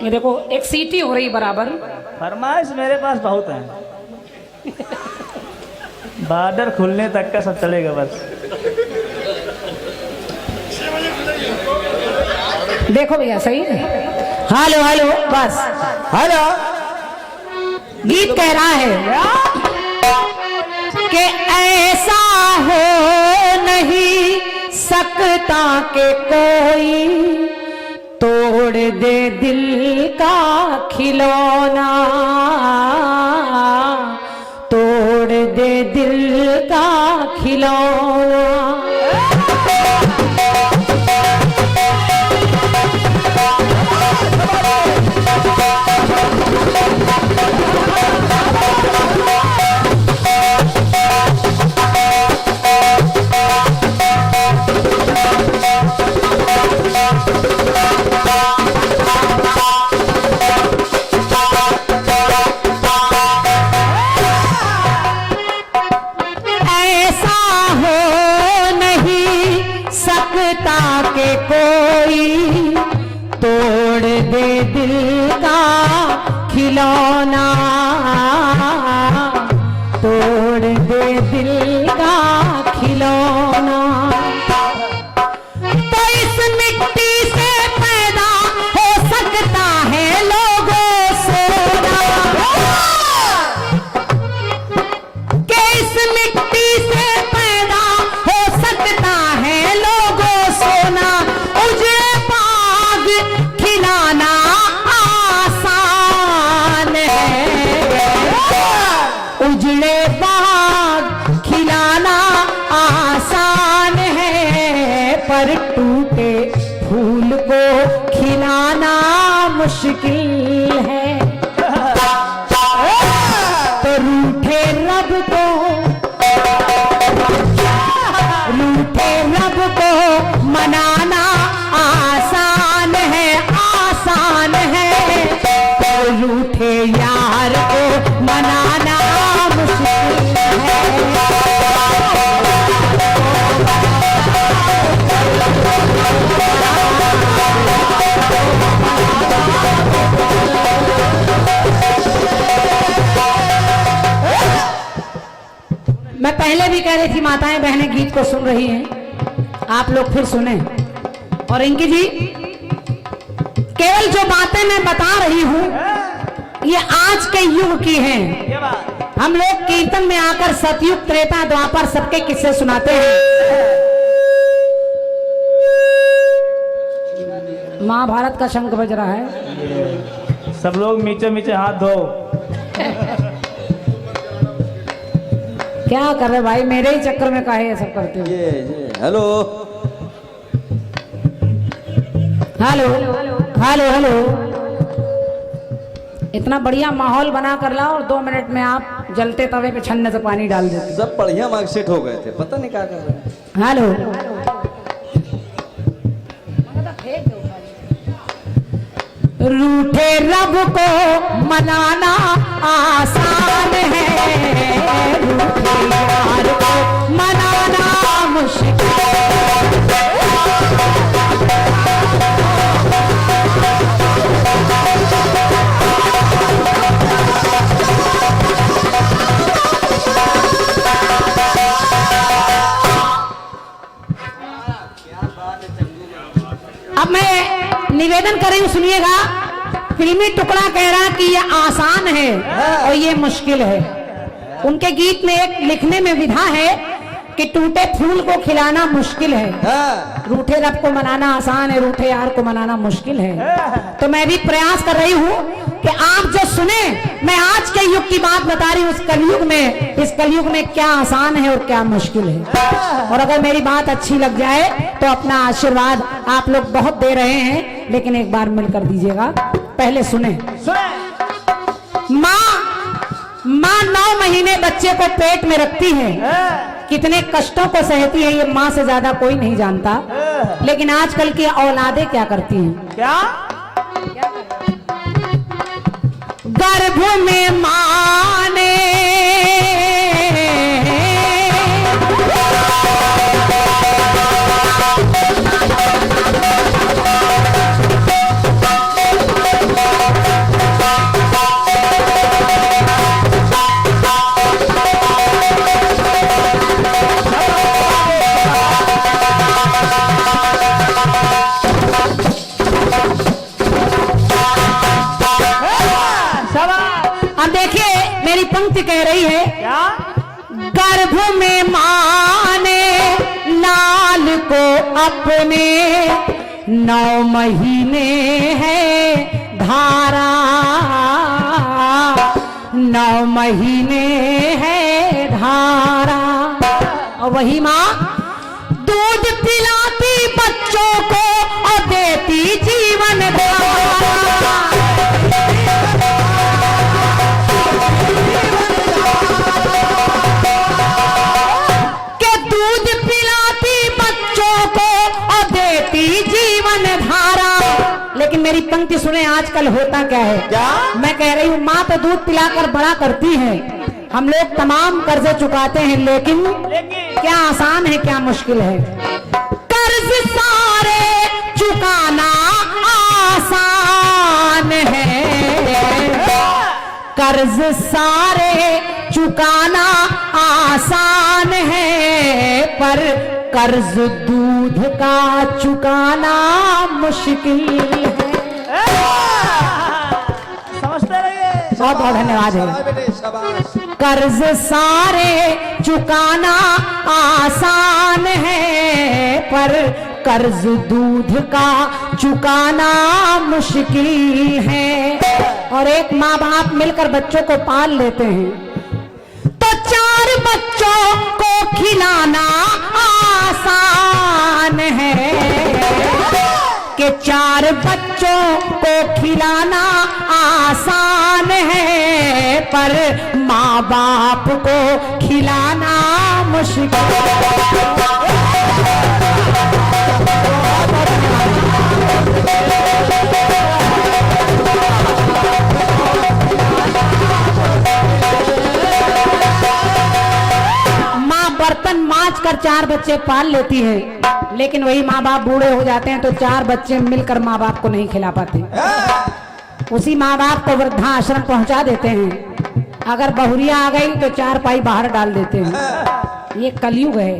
ये देखो एक सीटी हो रही बराबर। फरमाइश मेरे पास बहुत है। बॉर्डर खुलने तक का सब चलेगा बस। देखो भैया सही है। हेलो हेलो बस हेलो। गीत कह रहा है कि ऐसा हो नहीं सकता कि कोई तोड़ दे दिल का खिलौना, तोड़ दे दिल का खिलौना। के कोई तोड़ दे दिल का खिलौना, तोड़ दे दिल का खिलौना। तो इस मिट्टी से पैदा हो सकता है लोगों सोना, कि इस मिट्टी से पैदा हो सकता है लोगों सोना। उजड़े बाग खिलाना आसान है, उजड़े बाग खिलाना आसान है, पर टूटे फूल को खिलाना मुश्किल है। तो रूठे रब को, रूठे रब को मनाना आसान है, आसान है, तो रूठे यार को मनाना मुश्किल है। मैं पहले भी कह रही थी माताएं बहनें गीत को सुन रही हैं, आप लोग फिर सुने। और इनकी जी केवल जो बातें मैं बता रही हूं ये आज के युग की हैं। हम लोग कीर्तन में आकर सतयुग त्रेता द्वापर सबके किस्से सुनाते हैं। महाभारत का शंख बज रहा है। सब लोग नीचे नीचे हाथ धो। क्या कर रहे भाई, मेरे ही चक्कर में काहे ये सब करते हो। Hello hello hello hello. इतना बढ़िया माहौल बना कर लाओ और 2 मिनट में आप जलते तवे पे छन्ने से पानी डाल देते। सब बढ़िया मार्कशीट हो गए थे, पता नहीं क्या कर रहे हैं। हेलो रूठे रब को मनाना आसान है, रूठे यार को मनाना मुश्किल। अब मैं निवेदन कर रही हूं, सुनिएगा। फिल्मी टुकड़ा कह रहा कि ये आसान है और ये मुश्किल है। उनके गीत में एक लिखने में विधा है कि टूटे फूल को खिलाना मुश्किल है, रूठे रब को मनाना आसान है, रूठे यार को मनाना मुश्किल है। तो मैं भी प्रयास कर रही हूँ कि आप जो सुने, मैं आज के युग की बात बता रही हूँ। इस कलयुग में, इस कलयुग में क्या आसान है और क्या मुश्किल है। और अगर मेरी बात अच्छी लग जाए तो अपना आशीर्वाद आप लोग बहुत दे रहे हैं, लेकिन एक बार मिलकर दीजिएगा। पहले सुने। माँ 9 महीने बच्चे को पेट में रखती है, कितने कष्टों को सहती है ये माँ से ज्यादा कोई नहीं जानता। लेकिन आजकल की औलादें क्या करती हैं? क्या गर्भ में माँ ने पंक्ति कह रही है, क्या? गर्भ में माने लाल को अपने 9 महीने है धारा, 9 महीने है धारा। और वही माँ दूध पिलाती बच्चों को और देती जीवन धारा। के दूध पिलाती बच्चों को और देती जीवन धारा। लेकिन मेरी पंक्ति सुने, आजकल होता क्या है? क्या? मैं कह रही हूँ माँ तो दूध पिलाकर बड़ा करती है, हम लोग तमाम कर्जे चुकाते हैं, लेकिन क्या आसान है क्या मुश्किल है? कर्ज सारे चुकाना आसान है, कर्ज सारे चुकाना आसान है, पर कर्ज दूध का चुकाना मुश्किल है। समझते रहिए। बहुत बहुत धन्यवाद है। शाबाश बेटे, शाबाश। कर्ज सारे चुकाना आसान है, पर कर्ज दूध का चुकाना मुश्किल है। और एक माँ बाप मिलकर बच्चों को पाल लेते हैं तो 4 बच्चों को खिलाना आसान है, कि 4 बच्चों को खिलाना आसान है, पर माँ बाप को खिलाना मुश्किल है। माँ बर्तन मांज कर 4 बच्चे पाल लेती है, लेकिन वही माँ बाप बूढ़े हो जाते हैं तो 4 बच्चे मिलकर माँ बाप को नहीं खिला पाते। उसी माँ बाप को वृद्धाश्रम पहुंचा देते हैं। अगर बहुरिया आ गई तो 4 पाई बाहर डाल देते हैं। ये कलयुग है,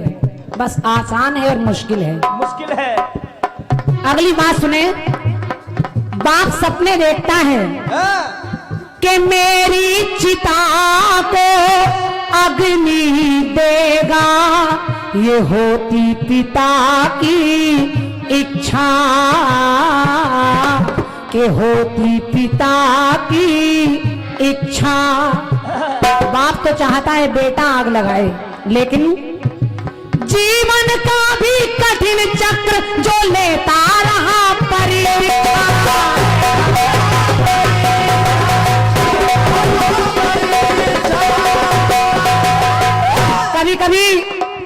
बस आसान है और मुश्किल है। मुश्किल है। अगली बात सुने, बाप सपने देखता है कि मेरी चिता को अग्नि देगा, ये होती पिता की इच्छा, कि होती पिता की इच्छा। बाप तो चाहता है बेटा आग लगाए, लेकिन जीवन का भी कठिन चक्र जो लेता रहा परीक्षा।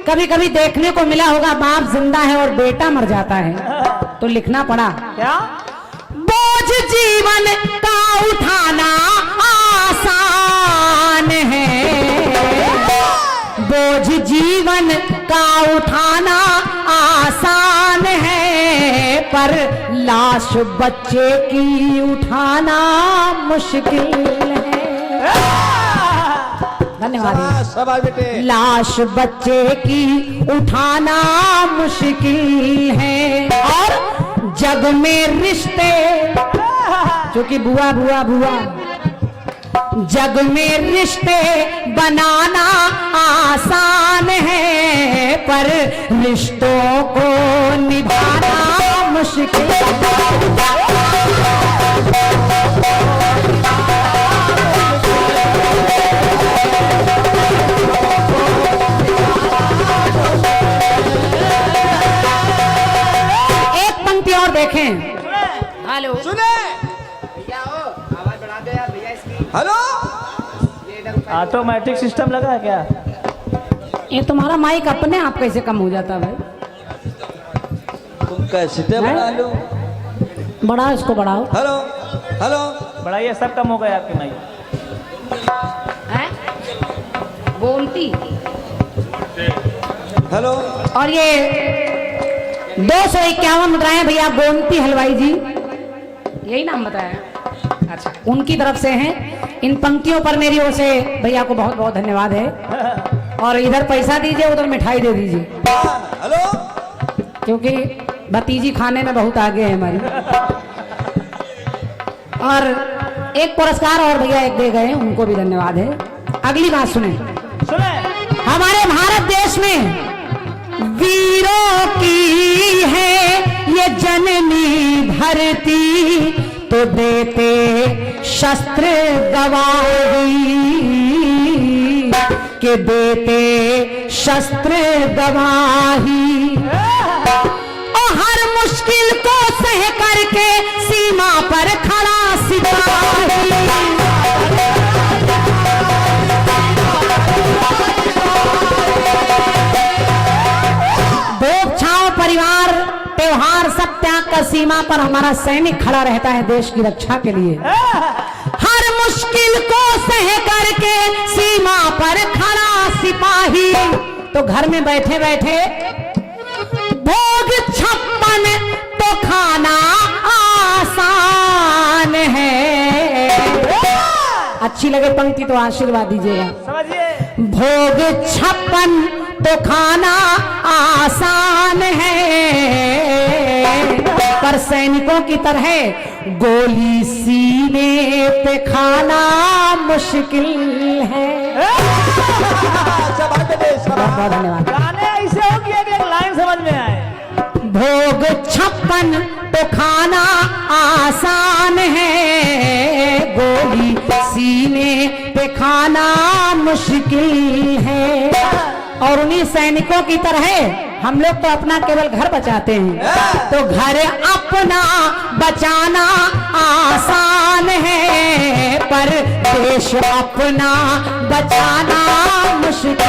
कभी कभी देखने को मिला होगा बाप जिंदा है और बेटा मर जाता है, तो लिखना पड़ा क्या? बोझ जीवन का उठाना आसान है, बोझ जीवन का उठाना आसान है, पर लाश बच्चे की उठाना मुश्किल है। धन्यवाद। शाबाश, शाबाश बेटे। लाश बच्चे की उठाना मुश्किल है, और जग में रिश्ते, क्योंकि बुआ बुआ बुआ, जग में रिश्ते बनाना आसान है, पर रिश्तों को निभाना मुश्किल है। एक पंक्ति और देखें। हेलो, सुने। आवाज बढ़ा दो यार भैया इसकी। हेलो। ऑटोमेटिक सिस्टम लगा है क्या? ये तुम्हारा माइक अपने आप कैसे कम हो जाता भाई? तुम कैसे बना लो? बढ़ाओ, इसको बढ़ाओ। Hello, hello. बढ़ाइए, सब कम हो गया आपके माइक। हैं? गोमती। हेलो। और ये 251 मुद्राएं भैया गोमती हलवाई जी, यही नाम बताया। अच्छा, उनकी तरफ से हैं। इन पंक्तियों पर मेरी ओर से भैया को बहुत बहुत धन्यवाद है। और इधर पैसा दीजिए, उधर मिठाई दे दीजिए, हेलो। क्योंकि भतीजी खाने में बहुत आगे है हमारी। और एक पुरस्कार और भैया एक दे गए, उनको भी धन्यवाद है। अगली बात सुने, सुने। हमारे भारत देश में वीरों की है ये जननी धरती, तो देते शस्त्र गवाही, के देते शस्त्र गवाही, और हर मुश्किल को सह करके सीमा पर खड़ा सिपाही। दो छाव परिवार त्योहार सब त्याग कर सीमा पर हमारा सैनिक खड़ा रहता है देश की रक्षा के लिए। हर मुश्किल को सह करके सीमा पर खड़ा सिपाही, तो घर में बैठे बैठे भोग 56 तो खाना आसान है। अच्छी लगे पंक्ति तो आशीर्वाद दीजिएगा। समझिए। भोग 56 तो खाना आसान है, पर सैनिकों की तरह गोली सीने पे खाना मुश्किल है। शाबाश बेटे, शाबाश। बहुत धन्यवाद। गाने ऐसे हो कि एक लाइन समझ में आए। भोग 56 तो खाना आसान है, गोली सीने पे खाना मुश्किल है। और उन्हीं सैनिकों की तरह हम लोग तो अपना केवल घर बचाते हैं, तो घर अपना बचाना आसान है, पर देश अपना बचाना मुश्किल है।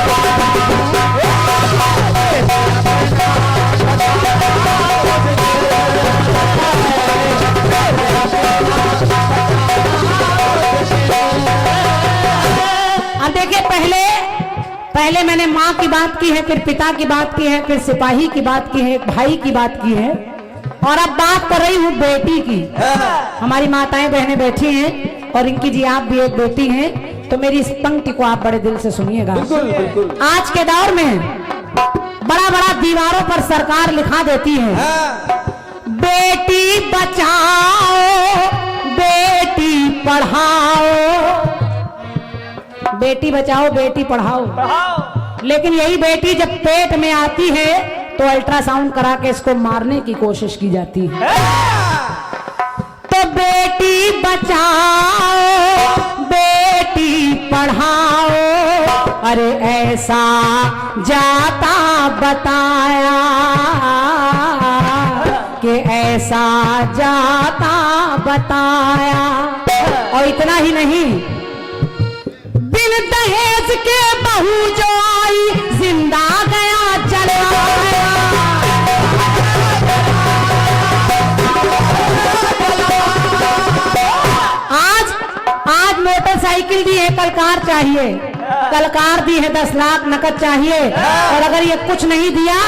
अब देखिए, पहले मैंने माँ की बात की है, फिर पिता की बात की है, फिर सिपाही की बात की है, एक भाई की बात की है, और अब बात कर रही हूँ बेटी की। हमारी माताएं बहनें बैठी हैं और इनकी जी आप भी एक बेटी हैं, तो मेरी इस पंक्ति को आप बड़े दिल से सुनिएगा। बिल्कुल बिल्कुल। आज के दौर में बड़ा बड़ा दीवारों पर सरकार लिखा देती है, बेटी बचाओ बेटी पढ़ाओ, बेटी बचाओ बेटी पढ़ाओ। पढ़ाओ। लेकिन यही बेटी जब पेट में आती है तो अल्ट्रासाउंड करा के इसको मारने की कोशिश की जाती है। तो बेटी बचाओ बेटी पढ़ाओ, अरे ऐसा जाता बताया कि ऐसा जाता बताया। और इतना ही नहीं, बिन दहेज के बहू जो आई जिंदा गया जलाया। आज मोटरसाइकिल दी है, कल कार चाहिए, कल कार दी है 10 लाख नकद चाहिए, और अगर ये कुछ नहीं दिया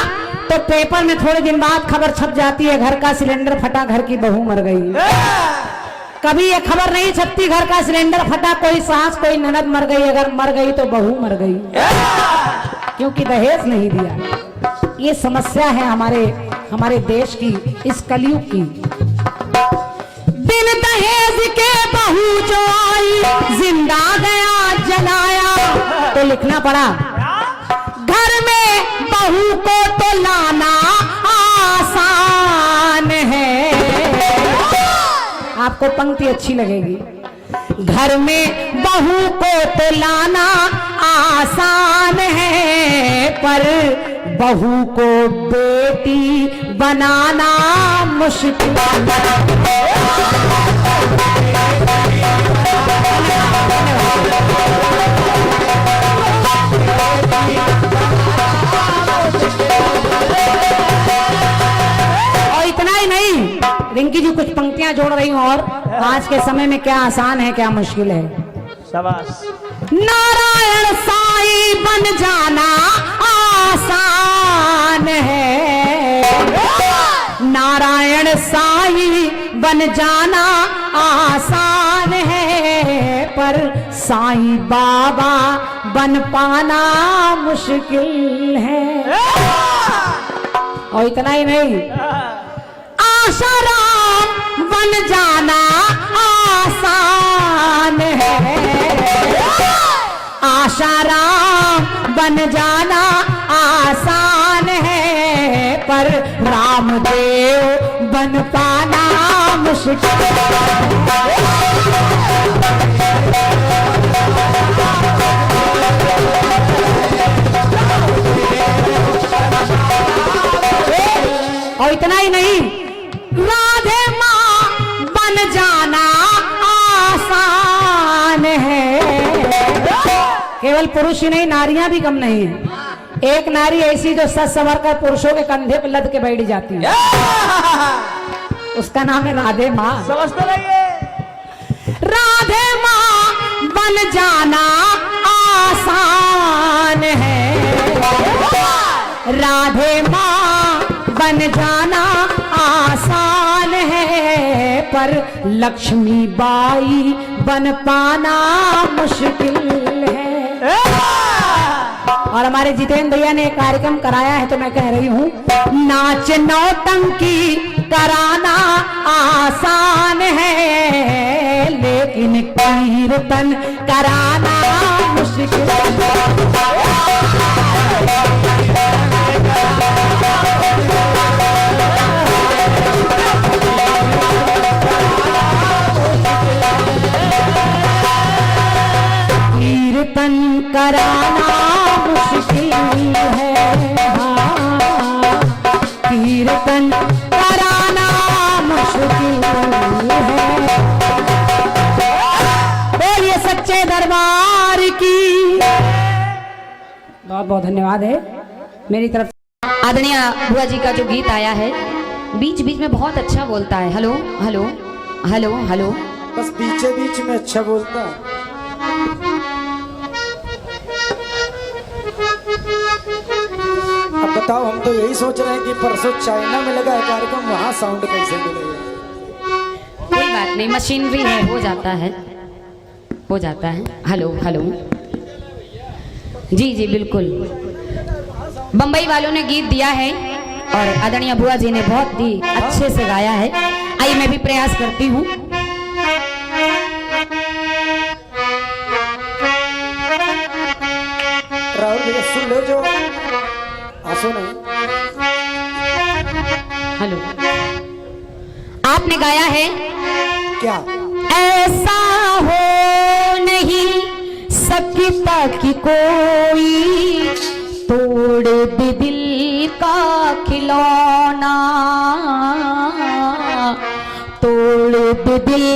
तो पेपर में थोड़े दिन बाद खबर छप जाती है, घर का सिलेंडर फटा घर की बहू मर गई। कभी ये खबर नहीं छपती घर का सिलेंडर फटा, कोई सास कोई ननद मर गई, अगर मर गई तो बहू मर गई, क्योंकि दहेज नहीं दिया। ये समस्या है हमारे देश की, इस कलयुग की। बिन दहेज के बहू जो आई जिंदा गया जलाया, तो लिखना पड़ा घर में बहू को तो लाना आसान है। आपको पंक्ति अच्छी लगेगी, घर में बहू को तो लाना आसान है, पर बहू को बेटी बनाना मुश्किल है। और इतना ही नहीं, रिंकी जी कुछ पंक्तियां जोड़ रही हूं, और आज के समय में क्या आसान है क्या मुश्किल है। शाबाश। नारायण साईं बन जाना आसान है, नारायण साईं बन जाना आसान है, पर साईं बाबा बन पाना मुश्किल है। और इतना ही नहीं, आशाराम बन जाना आसान है, आशाराम बन जाना आसान है, पर रामदेव बन पाना मुश्किल और इतना ही नहीं, राधे माँ बन जाना आसान है। केवल पुरुष ही नहीं, नारियां भी कम नहीं है। एक नारी ऐसी जो सच संवर कर पुरुषों के कंधे पर लद के बैठ जाती है, उसका नाम है राधे माँ। समझते रहिए। राधे माँ बन जाना आसान है, राधे माँ बन जाना आसान है, पर लक्ष्मी बाई बन पाना मुश्किल है। और हमारे जितेंद्र भैया ने एक कार्यक्रम कराया है, तो मैं कह रही हूँ, नाच नौटंकी कराना आसान है, लेकिन कीर्तन कराना मुश्किल कीर्तन कराना मुश्किल है। हाँ, कीर्तन कराना मुश्किल है। बोलिए सच्चे दरबार की। बहुत बहुत धन्यवाद है मेरी तरफ से। आदरणीय बुआ जी का जो गीत आया है, बीच बीच में बहुत अच्छा बोलता है। हेलो हेलो हेलो हेलो, बस बीचे बीच में अच्छा बोलता है। अब बताओ, हम तो यही सोच रहे हैं कि परसों चाइना में लगा है कार्यक्रम, वहाँ साउंड कैसे मिलेगा। कोई बात नहीं, मशीनरी है, हो जाता है, हो जाता है। हेलो हेलो, जी जी बिल्कुल। बम्बई वालों ने गीत दिया है और आदरणीय बुआ जी ने बहुत ही अच्छे से गाया है। आइए मैं भी प्रयास करती हूँ। राहुल भैया सुन लो, जो सुनो। हेलो, आपने गाया है क्या? ऐसा हो नहीं सकता कि कोई तोड़ दे दिल का खिलौना, तोड़ दे दिल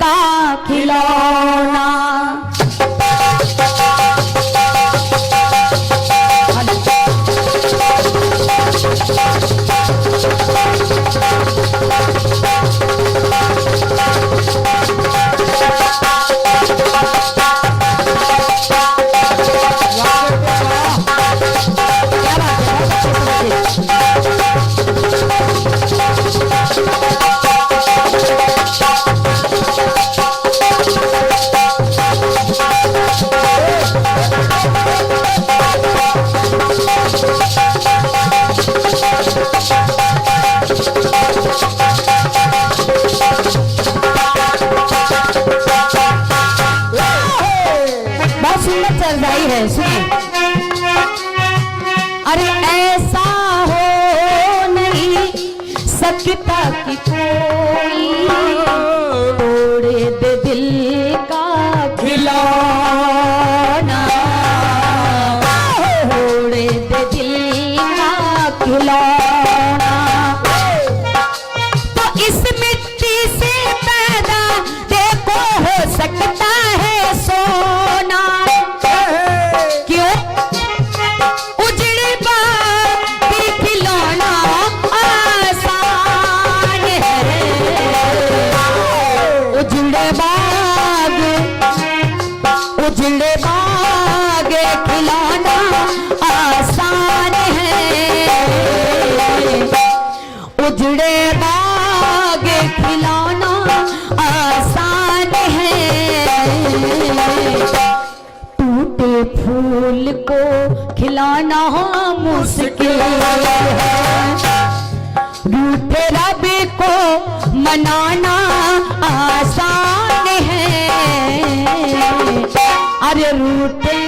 का खिलौना। है, सुनिए। अरे ऐसा हो नहीं सकता कि कोई तोड़े दे दिल का खिलौना, तोड़े दे दिल का खिलौना। तो इस मिट्टी से पैदा देखो हो सकता है सोना, क्यों उजड़ बाकी खिलौना आसान है, उजड़े बाग खिलौना आसान है, उजड़े बाग खिलौना आसान है। टूटे फूल को खिलाना मुश्किल है, रूठे रब को मनाना आसान है। अरे रूठे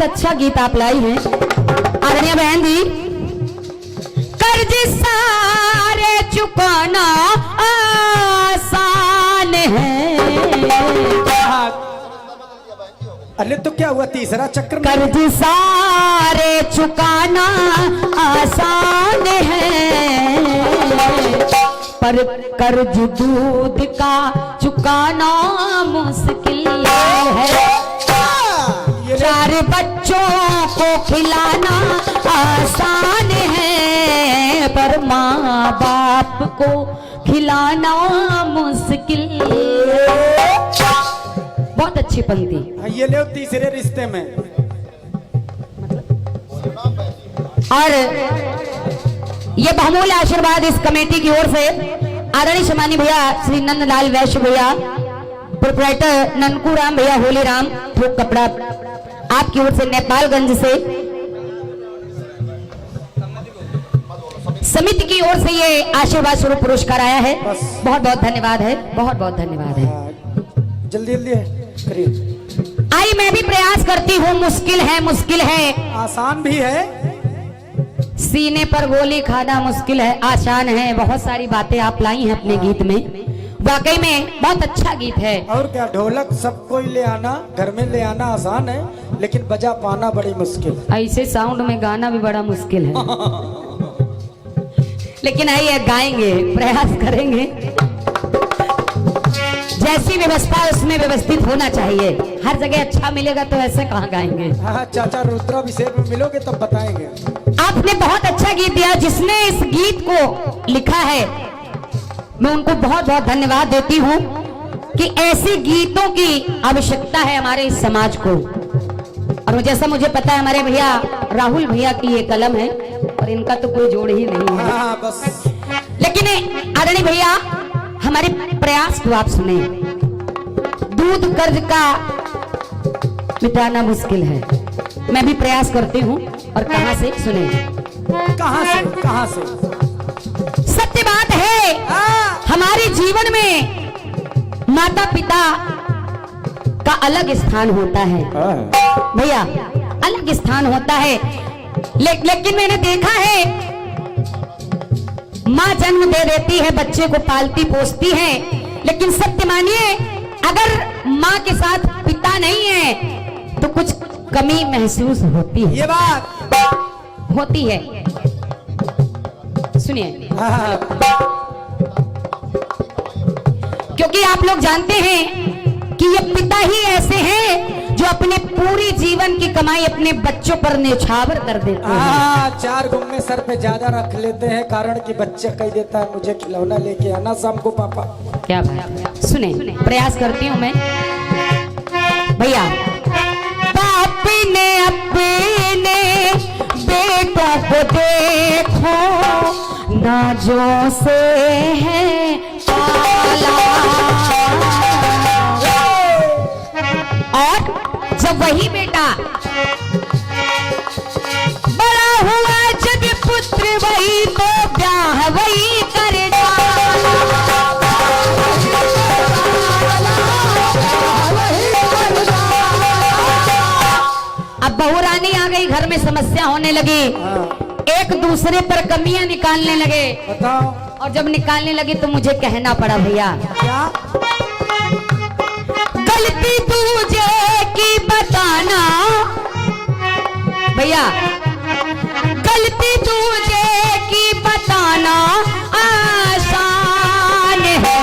बहुत अच्छा गीत आप लाई हैं आदरणीय बहन जी। कर्ज सारे चुकाना आसान है। अरे तो क्या हुआ तीसरा चक्र में? कर्ज सारे चुकाना आसान है, पर कर्ज दूध का चुकाना मुश्किल है। चार बच्चों को खिलाना आसान है, पर माँ बाप को खिलाना मुश्किल है। बहुत अच्छी पंक्ति। ये ले तीसरे रिश्ते में। और ये बहुमूल्य आशीर्वाद इस कमेटी की ओर से आदरणीय सम्मानी भैया श्री नंदलाल वैश्य भैया, प्रोपराइटर ननकू राम भैया, होली राम थोक कपड़ा, आपकी ओर से नेपालगंज से समिति की ओर से ये आशीर्वाद स्वरूप पुरस्कार आया है। बहुत बहुत धन्यवाद है, बहुत बहुत धन्यवाद है। जल्दी जल्दी करिए। आई मैं भी प्रयास करती हूँ, मुश्किल है, आसान भी है। सीने पर गोली खाना मुश्किल है, आसान है। बहुत सारी बातें आप लाई हैं अपने गीत में, वाकई में बहुत अच्छा गीत है। और क्या, ढोलक सब कोई ले आना, घर में ले आना आसान है, लेकिन बजा पाना बड़ी मुश्किल। ऐसे साउंड में गाना भी बड़ा मुश्किल है। लेकिन आइए गाएंगे, प्रयास करेंगे। जैसी व्यवस्था उसमें व्यवस्थित होना चाहिए। हर जगह अच्छा मिलेगा तो ऐसे कहाँ गाएंगे। हाँ, चाचा रुद्राभिषेक में मिलोगे तब बताएंगे। आपने बहुत अच्छा गीत दिया। जिसने इस गीत को लिखा है मैं उनको बहुत बहुत धन्यवाद देती हूँ कि ऐसे गीतों की आवश्यकता है हमारे इस समाज को। और जैसा मुझे पता है हमारे भैया राहुल भैया की ये कलम है और इनका तो कोई जोड़ ही नहीं है। हाँ, बस। लेकिन आदरणीय भैया हमारे प्रयास को आप सुने। दूध कर्ज का मिटाना मुश्किल है, मैं भी प्रयास करती हूँ। और कहां से सुने, कहां से सत्य बात है। हमारे जीवन में माता पिता का अलग स्थान होता है भैया, अलग स्थान होता है। लेकिन मैंने देखा है माँ जन्म दे देती है, बच्चे को पालती पोसती है, लेकिन सत्य मानिए अगर माँ के साथ पिता नहीं है तो कुछ कमी महसूस होती है। ये बात होती है, सुनिए। क्योंकि आप लोग जानते हैं कि ये पिता ही ऐसे हैं जो अपने पूरी जीवन की कमाई अपने बच्चों पर न्यौछावर कर देते हैं। 4 गुम्मे सर पे ज्यादा रख लेते हैं, कारण कि बच्चा कह देता है मुझे खिलौना लेके आना शाम को पापा। क्या बात, सुने प्रयास करती हूँ मैं भैया। बाप ने अपने बेटों को देखो नाजों से है पाला, और जब वही बेटा बड़ा हुआ जब पुत्र वही तो ब्याह वही कर अब बहू रानी आ गई, घर में समस्या होने लगी, एक दूसरे पर कमियां निकालने लगे। बताओ। और जब निकालने लगी तो मुझे कहना पड़ा भैया क्या गलती तुझे की बताना, भैया गलती तुझे की बताना आसान है।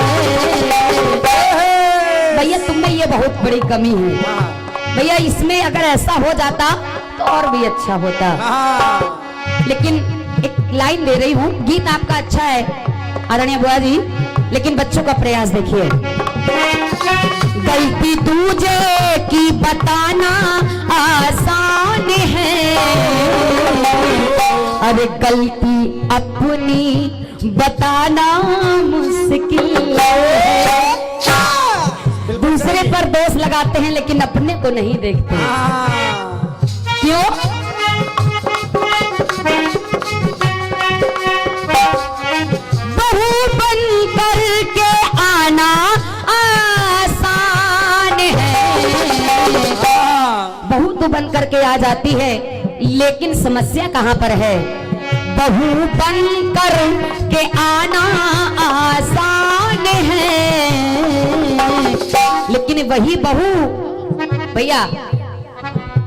भैया तुम में ये बहुत बड़ी कमी है भैया, इसमें अगर ऐसा हो जाता तो और भी अच्छा होता। लेकिन एक लाइन दे रही हूँ, गीत आपका अच्छा है आदरणीय बुआ जी, लेकिन बच्चों का प्रयास देखिए। गलती तुझे की बताना आसान है, अरे गलती अपनी बताना मुश्किल है। दूसरे पर दोष लगाते हैं लेकिन अपने को नहीं देखते। क्यों? बहू बन करके आना आसान है, बहू तो बन करके आ जाती है, लेकिन समस्या कहाँ पर है? बहू बन कर के आना आसान है, लेकिन वही बहू भैया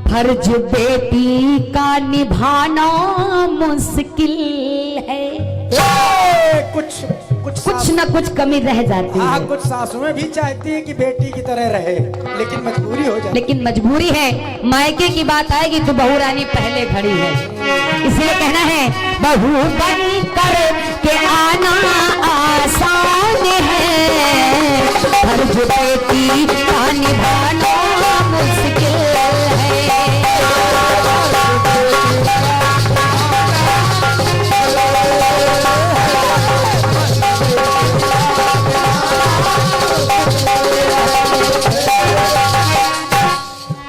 फर्ज बेटी का निभाना मुश्किल है। कुछ न कुछ कमी रह जाती है। कुछ सासुएं भी चाहती है कि बेटी की तरह रहे, लेकिन मजबूरी हो जाती। लेकिन मजबूरी है, मायके की बात आएगी तो बहू रानी पहले खड़ी है। इसलिए कहना है बहू बन कर के आना आसान है, फर्ज बेटी का निभाना मुश्किल है।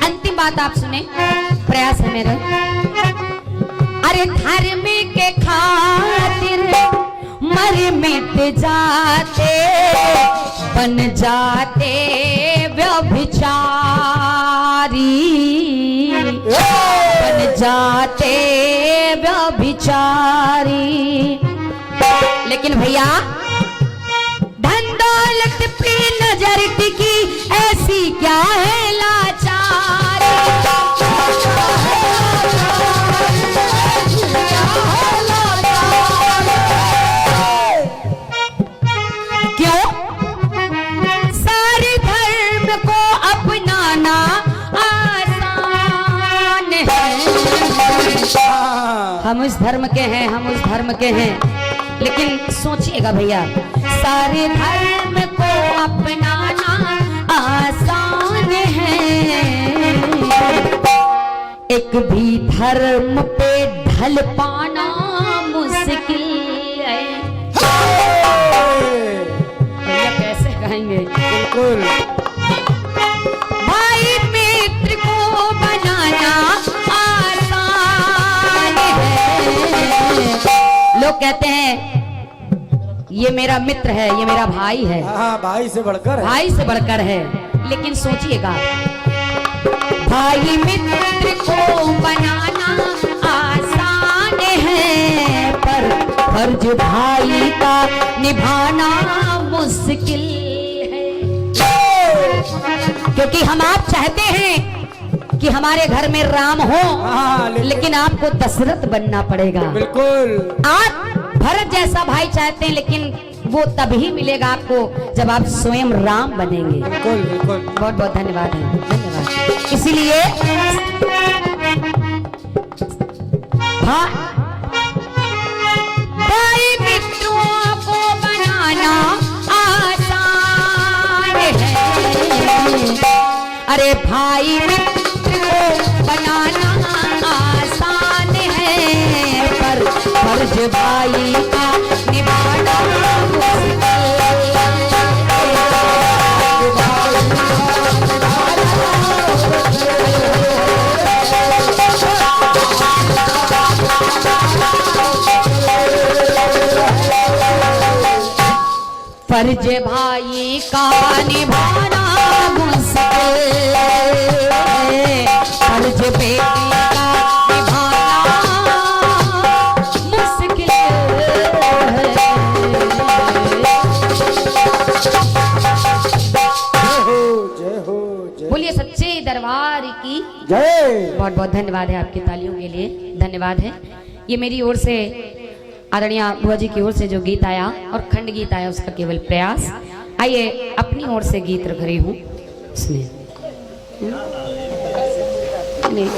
अंतिम बात आप सुने, प्रयास है मेरा। अरे धर्म के खातिर मर मिट जाते, बन जाते व्यभिचारी, बन जाते व्यभिचारी। लेकिन भैया धन दौलत पे नजर टिकी, ऐसी क्या है लाचारी। क्यों? सारे धर्म को अपनाना आसान है। हम उस धर्म के हैं, हम उस धर्म के हैं, लेकिन सोचिएगा भैया, सारे धर्म को अपनाना आसान है, एक भी धर्म पे ढल पाना मुश्किल है। भैया कैसे कहेंगे? बिल्कुल। भाई मित्र को बनाना आसान है। लोग कहते हैं ये मेरा मित्र है, ये मेरा भाई है। हाँ, भाई से बढ़कर है। भाई से बढ़कर है, लेकिन सोचिएगा भाई मित्र को बनाना आसान है, पर फर्ज भाई का निभाना मुश्किल है। क्योंकि हम आप चाहते हैं कि हमारे घर में राम हो, हाँ, लेकिन आपको दशरथ बनना पड़ेगा। बिल्कुल। आप भरत जैसा भाई चाहते हैं, लेकिन वो तभी मिलेगा आपको जब आप स्वयं राम बनेंगे। बिल्कुल बिल्कुल। बहुत बहुत धन्यवाद है, धन्यवाद। इसीलिए हाँ, भाई मित्रों को बनाना आसान है। अरे भाई मित्र को बनाना आसान है, पर फर्ज भाई का निभाना मुश्किल फर्ज भाई का निभाना मुश्किल है, फर्ज बेटी का निभाना मुश्किल है। जय हो जय। बोलिए सच्चे दरबार की जय। बहुत बहुत धन्यवाद है आपकी तालियों के लिए, धन्यवाद है। ये मेरी ओर से आदरणीय बुआ जी की ओर से जो गीत आया और खंड गीत आया, उसका केवल प्रयास। आइए अपनी ओर से गीत रख रही हूँ इसमें। नहीं